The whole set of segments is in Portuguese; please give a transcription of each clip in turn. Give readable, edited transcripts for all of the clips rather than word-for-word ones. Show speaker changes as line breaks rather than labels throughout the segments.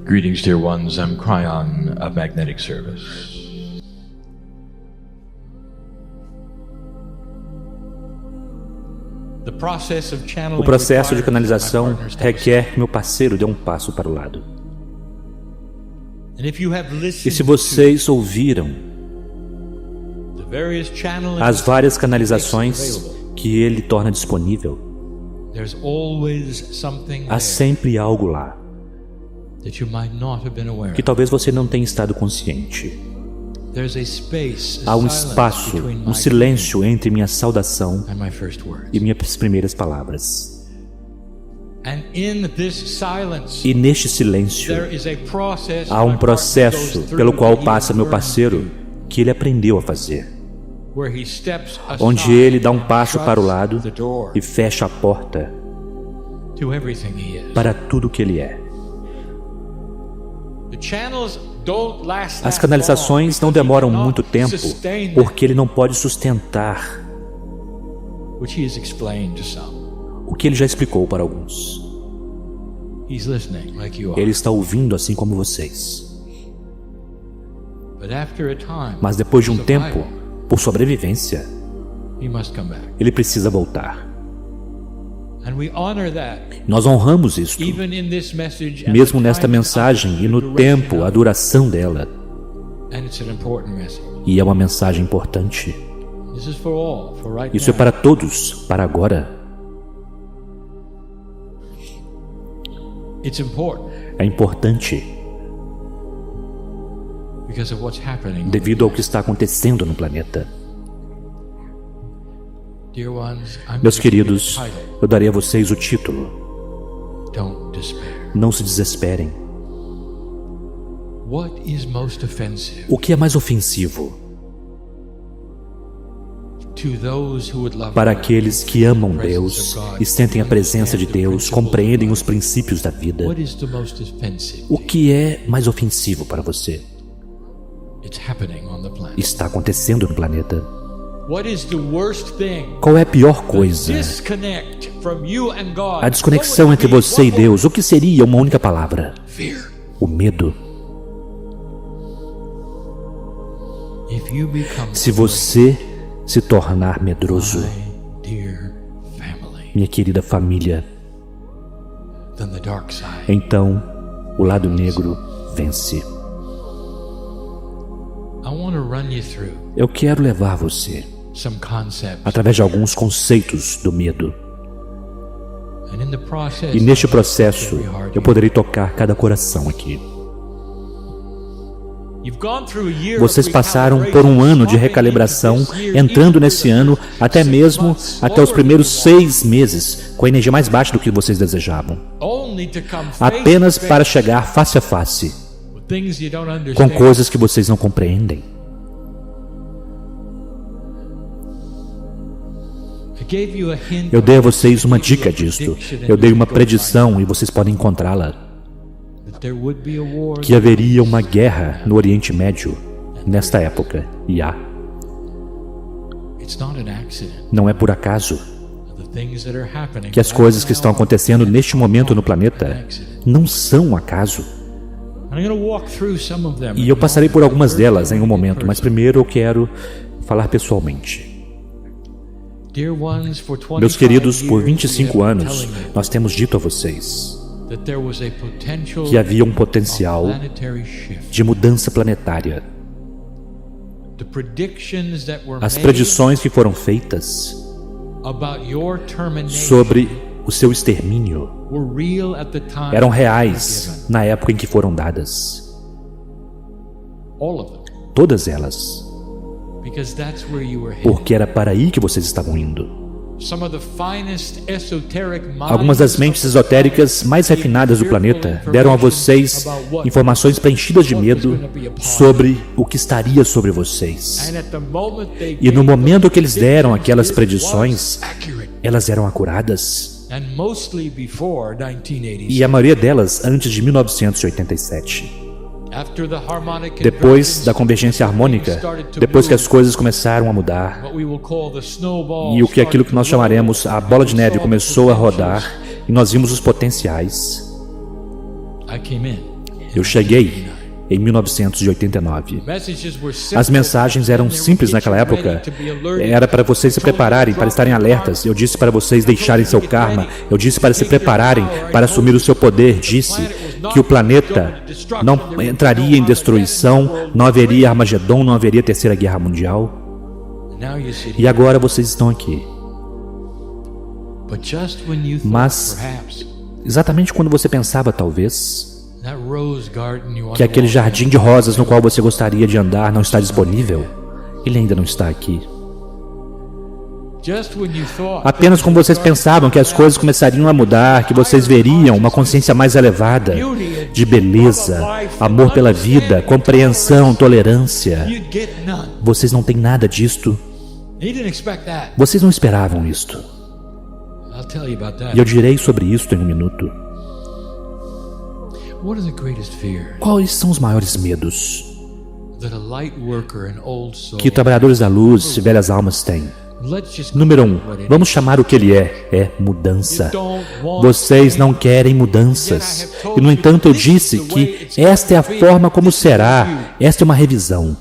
Greetings, dear ones. I'm Cryon of Magnetic Service.
O processo de canalização requer que meu parceiro dê um passo para o lado. E se vocês ouviram as várias canalizações que ele torna disponível, há sempre algo lá que talvez você não tenha estado consciente. Há um espaço, um silêncio entre minha saudação e minhas primeiras palavras. E neste silêncio há um processo pelo qual passa meu parceiro que ele aprendeu a fazer, onde ele dá um passo para o lado e fecha a porta para tudo que ele é. As canalizações não demoram muito tempo porque ele não pode sustentar o que ele já explicou para alguns. Ele está ouvindo assim como vocês. Mas depois de um tempo, por sobrevivência, ele precisa voltar. Nós honramos isto, mesmo nesta mensagem e no tempo, a duração dela. E é uma mensagem importante. Isso é para todos, para agora. É importante devido ao que está acontecendo no planeta. Meus queridos, eu darei a vocês o título. Não se desesperem. O que é mais ofensivo para aqueles que amam Deus e sentem a presença de Deus, compreendem os princípios da vida? O que é mais ofensivo para você? Está acontecendo no planeta. Qual é a pior coisa? A desconexão entre você e Deus. O que seria uma única palavra? O medo. Se você se tornar medroso, minha querida família, então o lado negro vence. Eu quero levar você através de alguns conceitos do medo. E neste processo, eu poderei tocar cada coração aqui. Vocês passaram por um ano de recalibração, entrando nesse ano até mesmo até os primeiros 6 meses, com a energia mais baixa do que vocês desejavam. Apenas para chegar face a face com coisas que vocês não compreendem. Eu dei a vocês uma dica disto. Eu dei uma predição e vocês podem encontrá-la. Que haveria uma guerra no Oriente Médio nesta época. E há. Não é por acaso que as coisas que estão acontecendo neste momento no planeta não são um acaso. E eu passarei por algumas delas em um momento, mas primeiro eu quero falar pessoalmente. Meus queridos, por 25 anos, nós temos dito a vocês que havia um potencial de mudança planetária. As predições que foram feitas sobre o seu extermínio eram reais na época em que foram dadas. Todas elas. Porque era para aí que vocês estavam indo. Algumas das mentes esotéricas mais refinadas do planeta deram a vocês informações preenchidas de medo sobre o que estaria sobre vocês. E no momento que eles deram aquelas predições, elas eram acuradas. E a maioria delas antes de 1987. Depois da convergência harmônica, depois que as coisas começaram a mudar, e aquilo que nós chamaremos a bola de neve começou a rodar, e nós vimos os potenciais, Eu cheguei em 1989. As mensagens eram simples naquela época. Era para vocês se prepararem, para estarem alertas. Eu disse para vocês deixarem seu karma. Eu disse para se prepararem, para assumir o seu poder. Disse que o planeta não entraria em destruição, não haveria Armagedon, não haveria Terceira Guerra Mundial. E agora vocês estão aqui. Mas, exatamente quando você pensava, talvez, que aquele jardim de rosas no qual você gostaria de andar não está disponível, ele ainda não está aqui. Apenas como vocês pensavam que as coisas começariam a mudar, que vocês veriam uma consciência mais elevada, de beleza, amor pela vida, compreensão, tolerância. Vocês não têm nada disto. Vocês não esperavam isto. E eu direi sobre isto em um minuto. Quais são os maiores medos que trabalhadores da luz e velhas almas têm? Número 1, vamos chamar o que ele é mudança. Vocês não querem mudanças. E no entanto eu disse que esta é a forma como será. Esta é uma revisão.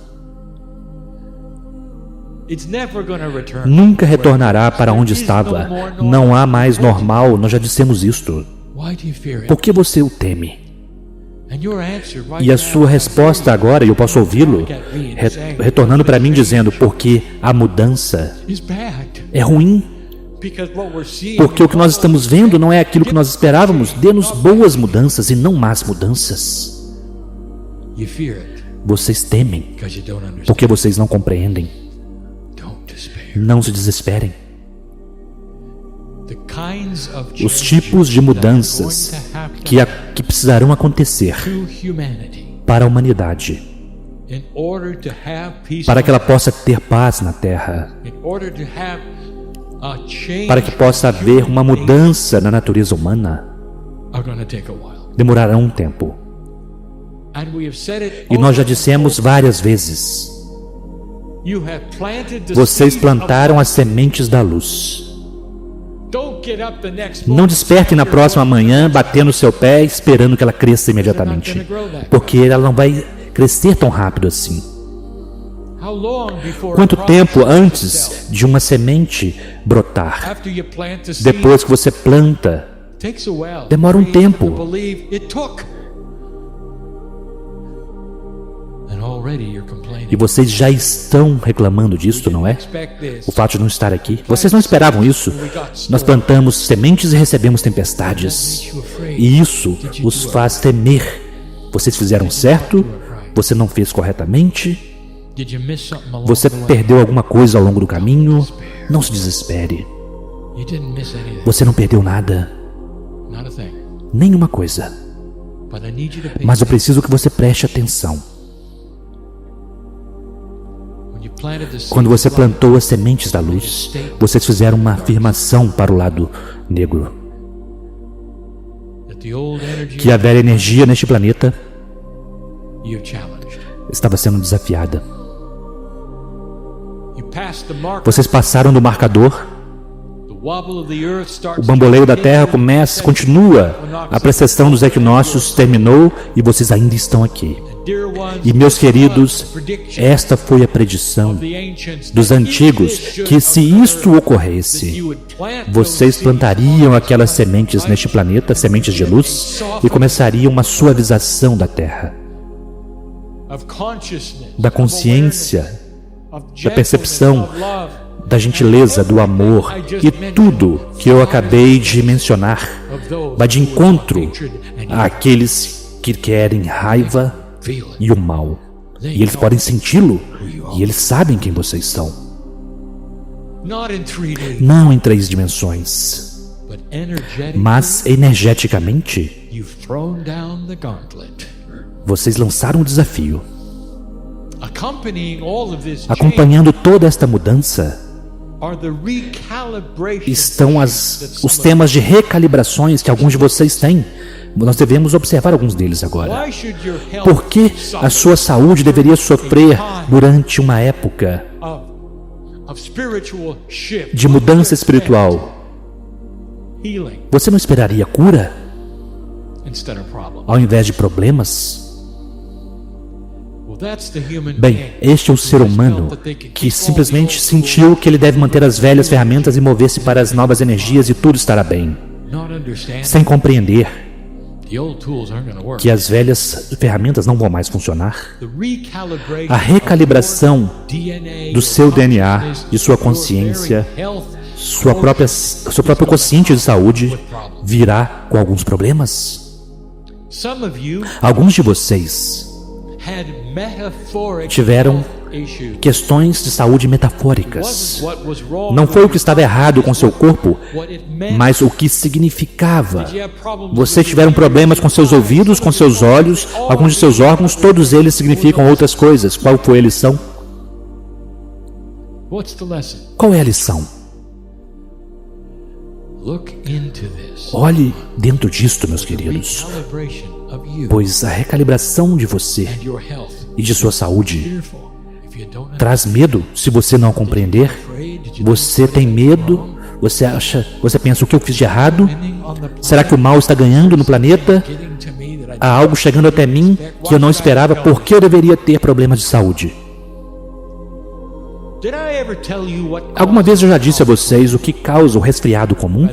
Nunca retornará para onde estava. Não há mais normal, nós já dissemos isto. Por que você o teme? E a sua resposta agora, eu posso ouvi-lo, retornando para mim dizendo, porque a mudança é ruim. Porque o que nós estamos vendo não é aquilo que nós esperávamos. Dê-nos boas mudanças e não más mudanças. Vocês temem, porque vocês não compreendem. Não se desesperem. Os tipos de mudanças que precisarão acontecer para a humanidade, para que ela possa ter paz na Terra, para que possa haver uma mudança na natureza humana, demorarão um tempo. E nós já dissemos várias vezes, vocês plantaram as sementes da luz. Não desperte na próxima manhã, batendo o seu pé, esperando que ela cresça imediatamente, porque ela não vai crescer tão rápido assim. Quanto tempo antes de uma semente brotar? Depois que você planta, demora um tempo. E vocês já estão reclamando disso, não é? O fato de não estar aqui. Vocês não esperavam isso. Nós plantamos sementes e recebemos tempestades. E isso os faz temer. Vocês fizeram certo? Você não fez corretamente? Você perdeu alguma coisa ao longo do caminho? Não se desespere. Você não perdeu nada. Nenhuma coisa. Mas eu preciso que você preste atenção. Quando você plantou as sementes da luz, vocês fizeram uma afirmação para o lado negro. Que a velha energia neste planeta estava sendo desafiada. Vocês passaram do marcador. O bamboleio da Terra continua. A precessão dos equinócios terminou e vocês ainda estão aqui. E meus queridos, esta foi a predição dos antigos, que se isto ocorresse, vocês plantariam aquelas sementes neste planeta, sementes de luz, e começaria uma suavização da Terra, da consciência, da percepção, da gentileza, do amor, e tudo que eu acabei de mencionar vai de encontro àqueles que querem raiva e o mal. E eles podem senti-lo, e eles sabem quem vocês são. Não em 3 dimensões, mas energeticamente, vocês lançaram um desafio. Acompanhando toda esta mudança, estão os temas de recalibrações que alguns de vocês têm. Nós devemos observar alguns deles agora. Por que a sua saúde deveria sofrer durante uma época de mudança espiritual? Você não esperaria cura? Ao invés de problemas? Bem, este é o ser humano que simplesmente sentiu que ele deve manter as velhas ferramentas e mover-se para as novas energias e tudo estará bem, sem compreender que as velhas ferramentas não vão mais funcionar. A recalibração do seu DNA, de sua consciência, seu próprio quociente de saúde virá com alguns problemas. Alguns de vocês tiveram questões de saúde metafóricas. Não foi o que estava errado com seu corpo, mas o que significava. Vocês tiveram problemas com seus ouvidos, com seus olhos, alguns de seus órgãos, todos eles significam outras coisas. Qual foi a lição? Qual é a lição? Olhe dentro disto, meus queridos, pois a recalibração de você e de sua saúde traz medo. Se você não compreender, você tem medo, você pensa: o que eu fiz de errado? Será que o mal está ganhando no planeta? Há algo chegando até mim que eu não esperava. Por que eu deveria ter problemas de saúde? Alguma vez eu já disse a vocês o que causa o resfriado comum?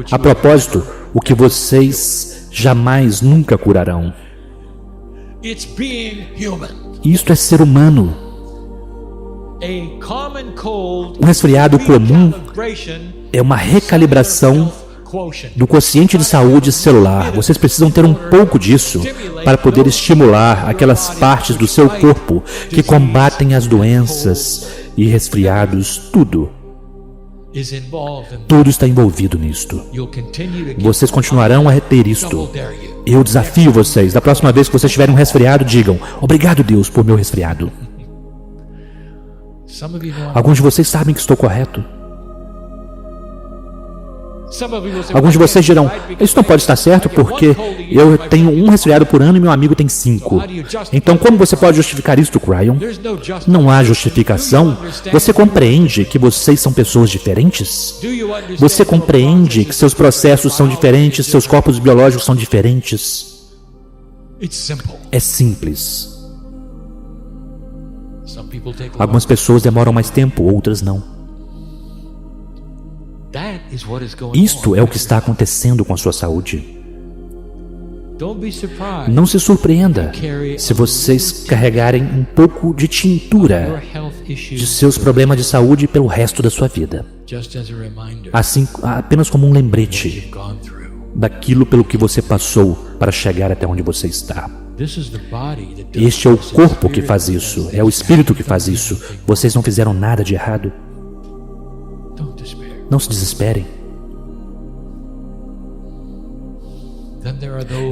A propósito, o que vocês jamais nunca curarão. Isto é ser humano. Um resfriado comum é uma recalibração do quociente de saúde celular. Vocês precisam ter um pouco disso para poder estimular aquelas partes do seu corpo que combatem as doenças e resfriados. Tudo está envolvido nisto. Vocês continuarão a ter isto. Eu desafio vocês: da próxima vez que vocês tiverem um resfriado, digam: obrigado, Deus, por meu resfriado. Alguns de vocês sabem que estou correto. Alguns de vocês dirão: isso não pode estar certo porque eu tenho um resfriado por ano e meu amigo tem 5. Então como você pode justificar isto, Cryon? Não há justificação. Você compreende que vocês são pessoas diferentes? Você compreende que seus processos são diferentes, seus corpos biológicos são diferentes? É simples. Algumas pessoas demoram mais tempo, outras não. Isto é o que está acontecendo com a sua saúde. Não se surpreenda se vocês carregarem um pouco de tintura de seus problemas de saúde pelo resto da sua vida. Assim, apenas como um lembrete daquilo pelo que você passou para chegar até onde você está. Este é o corpo que faz isso, é o espírito que faz isso. Vocês não fizeram nada de errado. Não se desesperem.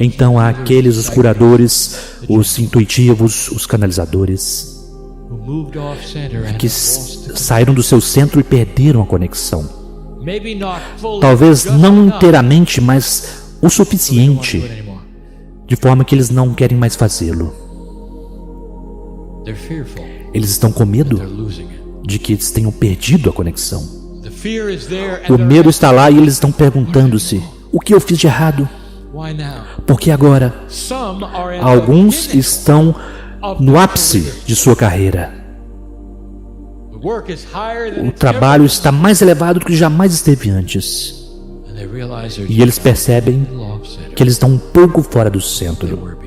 Então há aqueles, os curadores, os intuitivos, os canalizadores, que saíram do seu centro e perderam a conexão. Talvez não inteiramente, mas o suficiente, de forma que eles não querem mais fazê-lo. Eles estão com medo de que eles tenham perdido a conexão. O medo está lá e eles estão perguntando-se: o que eu fiz de errado? Por que agora? Alguns estão no ápice de sua carreira. O trabalho está mais elevado do que jamais esteve antes. E eles percebem que eles estão um pouco fora do centro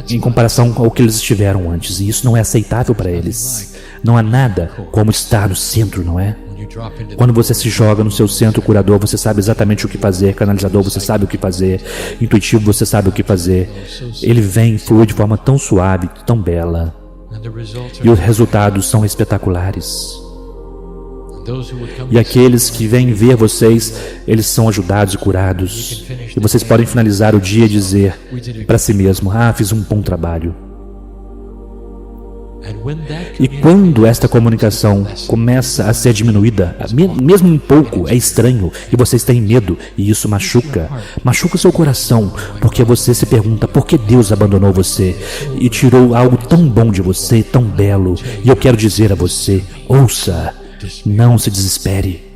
em comparação ao que eles estiveram antes. E isso não é aceitável para eles. Não há nada como estar no centro, não é? Quando você se joga no seu centro curador, você sabe exatamente o que fazer. Canalizador, você sabe o que fazer. Intuitivo, você sabe o que fazer. Ele vem, flui de forma tão suave, tão bela. E os resultados são espetaculares. E aqueles que vêm ver vocês, eles são ajudados e curados. E vocês podem finalizar o dia e dizer para si mesmo: fiz um bom trabalho. E quando esta comunicação começa a ser diminuída, mesmo um pouco, é estranho e vocês têm medo, e isso machuca o seu coração, porque você se pergunta: por que Deus abandonou você e tirou algo tão bom de você, tão belo? E eu quero dizer a você: ouça, não se desespere.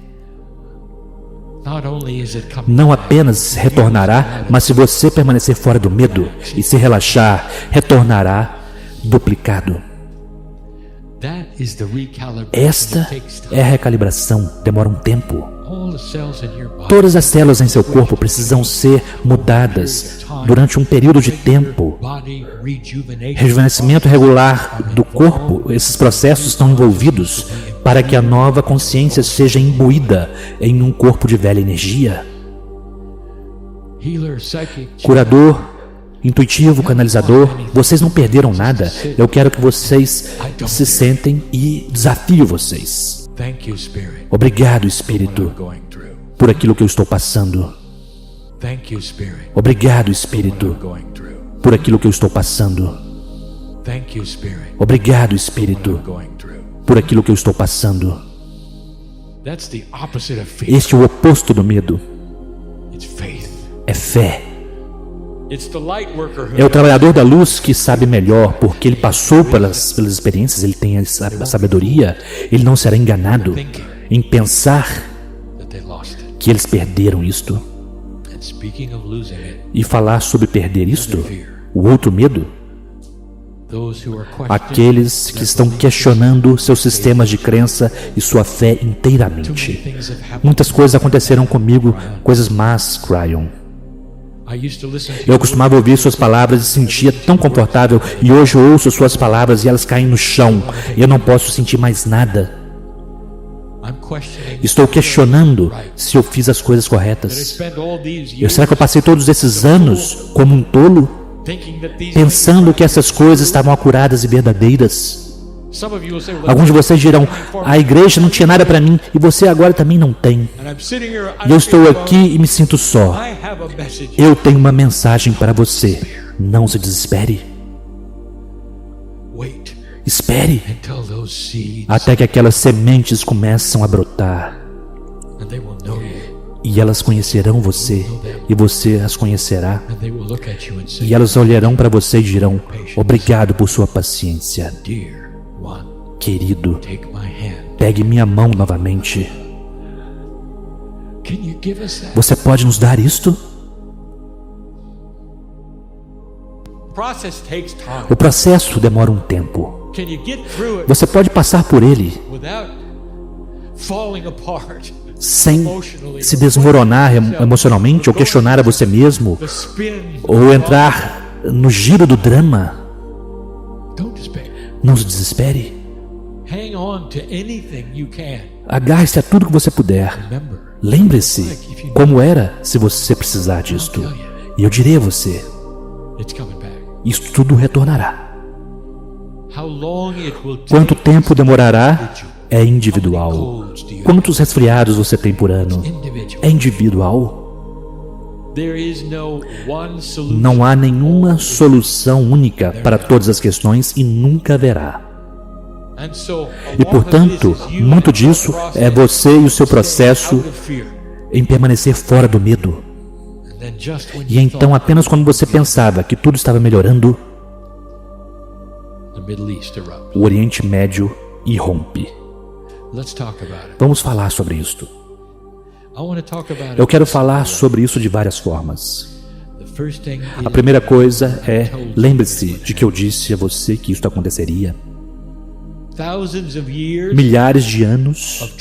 Não apenas retornará, mas se você permanecer fora do medo e se relaxar, retornará duplicado. Esta é a recalibração, demora um tempo. Todas as células em seu corpo precisam ser mudadas durante um período de tempo. Rejuvenescimento regular do corpo, esses processos estão envolvidos para que a nova consciência seja imbuída em um corpo de velha energia. Curador, intuitivo, canalizador, vocês não perderam nada. Eu quero que vocês se sentem e desafio vocês. Obrigado, Espírito, por aquilo que eu estou passando. Obrigado, Espírito, por aquilo que eu estou passando. Obrigado, Espírito, por aquilo que eu estou passando. Este é o oposto do medo. É fé. É o trabalhador da luz que sabe melhor, porque ele passou pelas experiências, ele tem a sabedoria, ele não será enganado em pensar que eles perderam isto. E falar sobre perder isto, o outro medo, aqueles que estão questionando seus sistemas de crença e sua fé inteiramente. Muitas coisas aconteceram comigo, coisas más, Cryon. Eu costumava ouvir suas palavras e sentia tão confortável, e hoje eu ouço suas palavras e elas caem no chão. Eu não posso sentir mais nada. Estou questionando se eu fiz as coisas corretas. Será que eu passei todos esses anos como um tolo, pensando que essas coisas estavam acuradas e verdadeiras? Alguns de vocês dirão, a igreja não tinha nada para mim, e você agora também não tem. E eu estou aqui e me sinto só. Eu tenho uma mensagem para você. Não se desespere. Espere até que aquelas sementes começam a brotar. E elas conhecerão você, e você as conhecerá. E elas olharão para você e dirão, obrigado por sua paciência. Querido, pegue minha mão novamente. Você pode nos dar isto? O processo demora um tempo. Você pode passar por ele sem se desmoronar emocionalmente, ou questionar a você mesmo, ou entrar no giro do drama. Não se desespere. Agarre-se a tudo que você puder. Lembre-se como era se você precisar disto. E eu direi a você, isso tudo retornará. Quanto tempo demorará é individual. Quantos resfriados você tem por ano? É individual. Não há nenhuma solução única para todas as questões e nunca haverá. E, portanto, muito disso é você e o seu processo em permanecer fora do medo. E então, apenas quando você pensava que tudo estava melhorando, o Oriente Médio irrompe. Vamos falar sobre isto. Eu quero falar sobre isso de várias formas. A primeira coisa é, lembre-se de que eu disse a você que isso aconteceria. Milhares de anos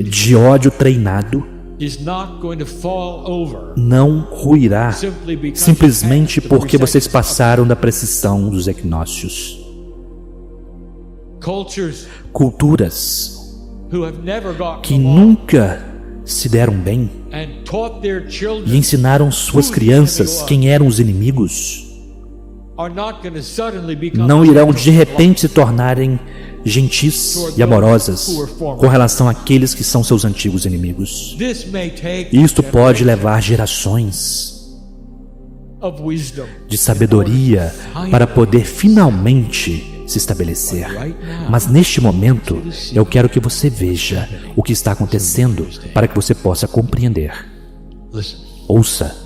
de ódio treinado não ruirá simplesmente porque vocês passaram da precisão dos equinócios. Culturas que nunca se deram bem e ensinaram suas crianças quem eram os inimigos, não irão de repente se tornarem gentis e amorosas com relação àqueles que são seus antigos inimigos. Isto pode levar gerações de sabedoria para poder finalmente se estabelecer. Mas neste momento, eu quero que você veja o que está acontecendo para que você possa compreender. Ouça.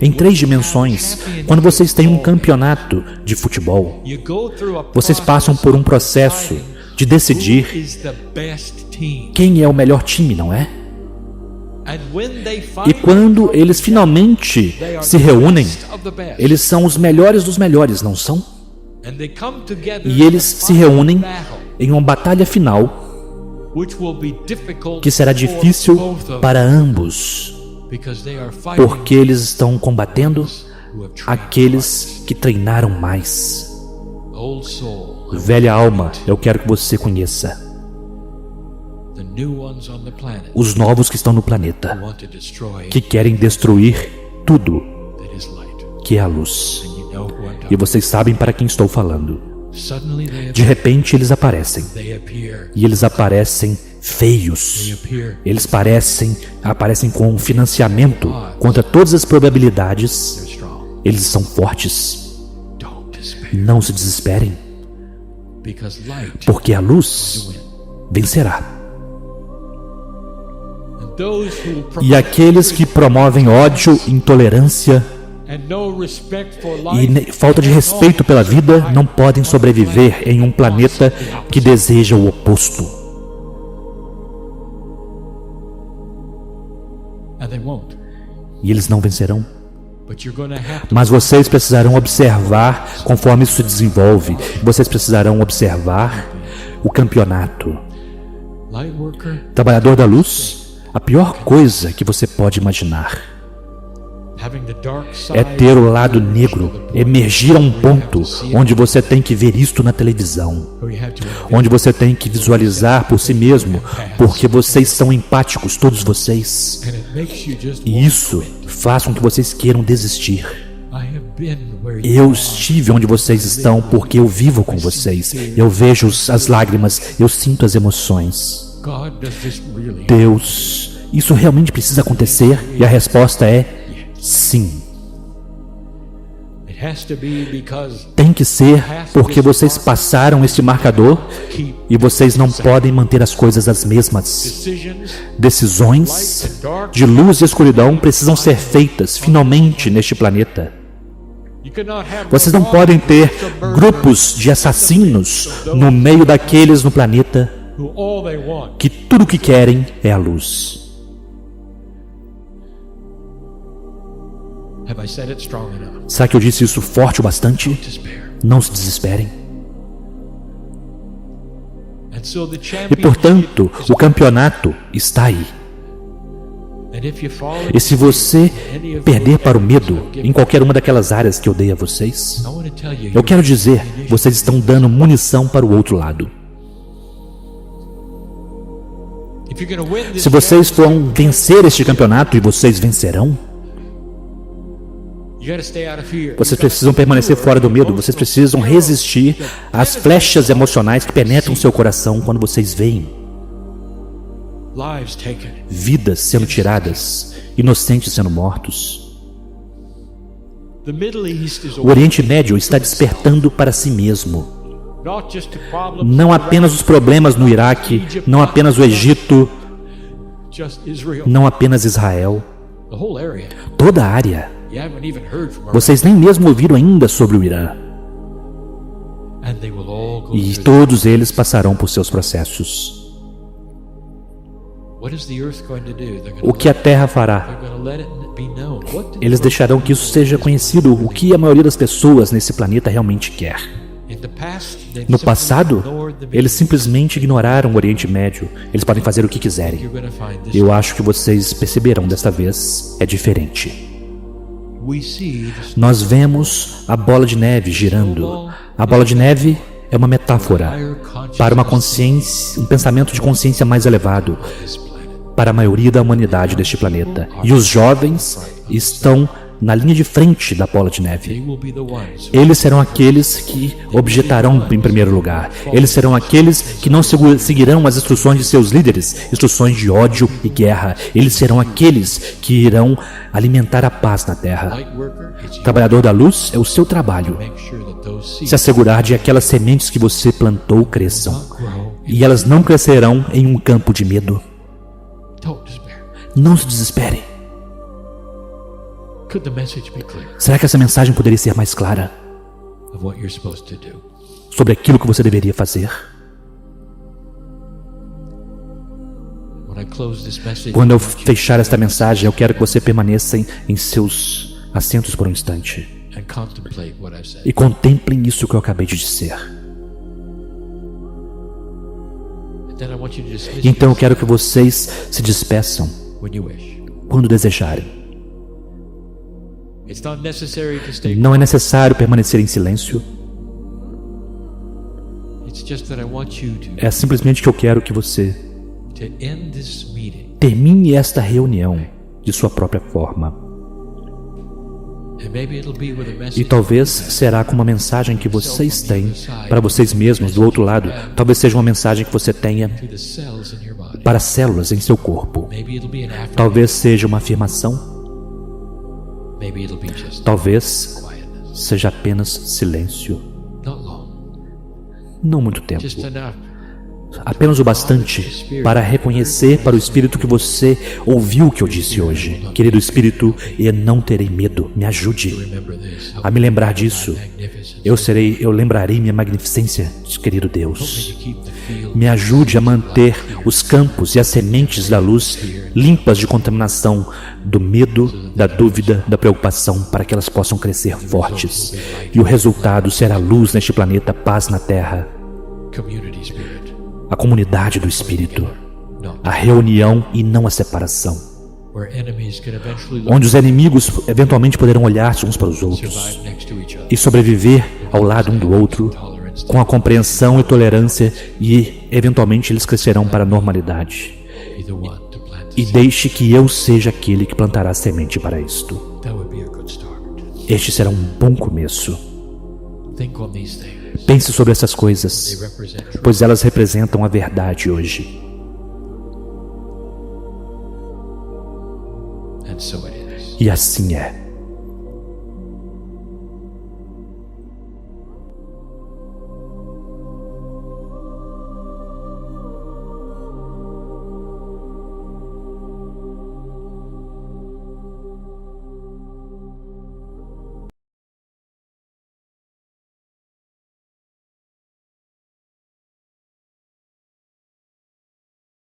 Em 3 dimensões, quando vocês têm um campeonato de futebol, vocês passam por um processo de decidir quem é o melhor time, não é? E quando eles finalmente se reúnem, eles são os melhores dos melhores, não são? E eles se reúnem em uma batalha final que será difícil para ambos, porque eles estão combatendo aqueles que treinaram mais. Velha alma, eu quero que você conheça os novos que estão no planeta, que querem destruir tudo que é a luz. E vocês sabem para quem estou falando. De repente eles aparecem. E eles aparecem feios. Eles aparecem com financiamento contra todas as probabilidades. Eles são fortes. Não se desesperem, porque a luz vencerá. E aqueles que promovem ódio, intolerância e falta de respeito pela vida não podem sobreviver em um planeta que deseja o oposto. E eles não vencerão. Mas vocês precisarão observar conforme isso se desenvolve. Vocês precisarão observar o campeonato. Trabalhador da luz, a pior coisa que você pode imaginar é ter o lado negro emergir a um ponto onde você tem que ver isto na televisão, onde você tem que visualizar por si mesmo, porque vocês são empáticos, todos vocês, e isso faz com que vocês queiram desistir. Eu estive onde vocês estão porque eu vivo com vocês, eu vejo as lágrimas, eu sinto as emoções. Deus, isso realmente precisa acontecer? E a resposta é sim. Tem que ser porque vocês passaram este marcador e vocês não podem manter as coisas as mesmas. Decisões de luz e escuridão precisam ser feitas finalmente neste planeta. Vocês não podem ter grupos de assassinos no meio daqueles no planeta que tudo o que querem é a luz. Será que eu disse isso forte o bastante? Não se desesperem. E portanto, o campeonato está aí. E se você perder para o medo em qualquer uma daquelas áreas que eu dei a vocês, eu quero dizer, vocês estão dando munição para o outro lado. Se vocês vão vencer este campeonato, e vocês vencerão, vocês precisam permanecer fora do medo. Vocês precisam resistir às flechas emocionais que penetram seu coração quando vocês veem vidas sendo tiradas, inocentes sendo mortos. O Oriente Médio está despertando para si mesmo. Não apenas os problemas no Iraque, não apenas o Egito, não apenas Israel, toda a área. Vocês nem mesmo ouviram ainda sobre o Irã. E todos eles passarão por seus processos. O que a Terra fará? Eles deixarão que isso seja conhecido, o que a maioria das pessoas nesse planeta realmente quer. No passado, eles simplesmente ignoraram o Oriente Médio. Eles podem fazer o que quiserem. Eu acho que vocês perceberão desta vez, é diferente. Nós vemos a bola de neve girando. A bola de neve é uma metáfora para uma consciência, um pensamento de consciência mais elevado para a maioria da humanidade deste planeta. E os jovens estão na linha de frente da bola de neve. Eles serão aqueles que objetarão em primeiro lugar. Eles serão aqueles que não seguirão as instruções de seus líderes, instruções de ódio e guerra. Eles serão aqueles que irão alimentar a paz na terra. Trabalhador da luz é o seu trabalho. Se assegurar de que aquelas sementes que você plantou cresçam. E elas não crescerão em um campo de medo. Não se desespere. Será que essa mensagem poderia ser mais clara sobre aquilo que você deveria fazer? Quando eu fechar esta mensagem, eu quero que você permaneça em seus assentos por um instante e contemplem isso que eu acabei de dizer. Então eu quero que vocês se despeçam quando desejarem. Não é necessário permanecer em silêncio. É simplesmente que eu quero que você termine esta reunião de sua própria forma. E talvez será com uma mensagem que vocês têm para vocês mesmos do outro lado. Talvez seja uma mensagem que você tenha para as células em seu corpo. Talvez seja uma afirmação. Talvez seja apenas silêncio. Não muito tempo. Apenas o bastante para reconhecer para o Espírito que você ouviu o que eu disse hoje. Querido Espírito, eu não terei medo. Me ajude a me lembrar disso. Eu lembrarei minha magnificência, querido Deus. Me ajude a manter os campos e as sementes da luz limpas de contaminação, do medo, da dúvida, da preocupação, para que elas possam crescer fortes. E o resultado será luz neste planeta, paz na Terra. A comunidade do Espírito, a reunião e não a separação, onde os inimigos eventualmente poderão olhar uns para os outros e sobreviver ao lado um do outro com a compreensão e tolerância, e eventualmente eles crescerão para a normalidade. E deixe que eu seja aquele que plantará a semente para isto. Este será um bom começo. Pense sobre essas coisas, pois elas representam a verdade hoje. E assim é.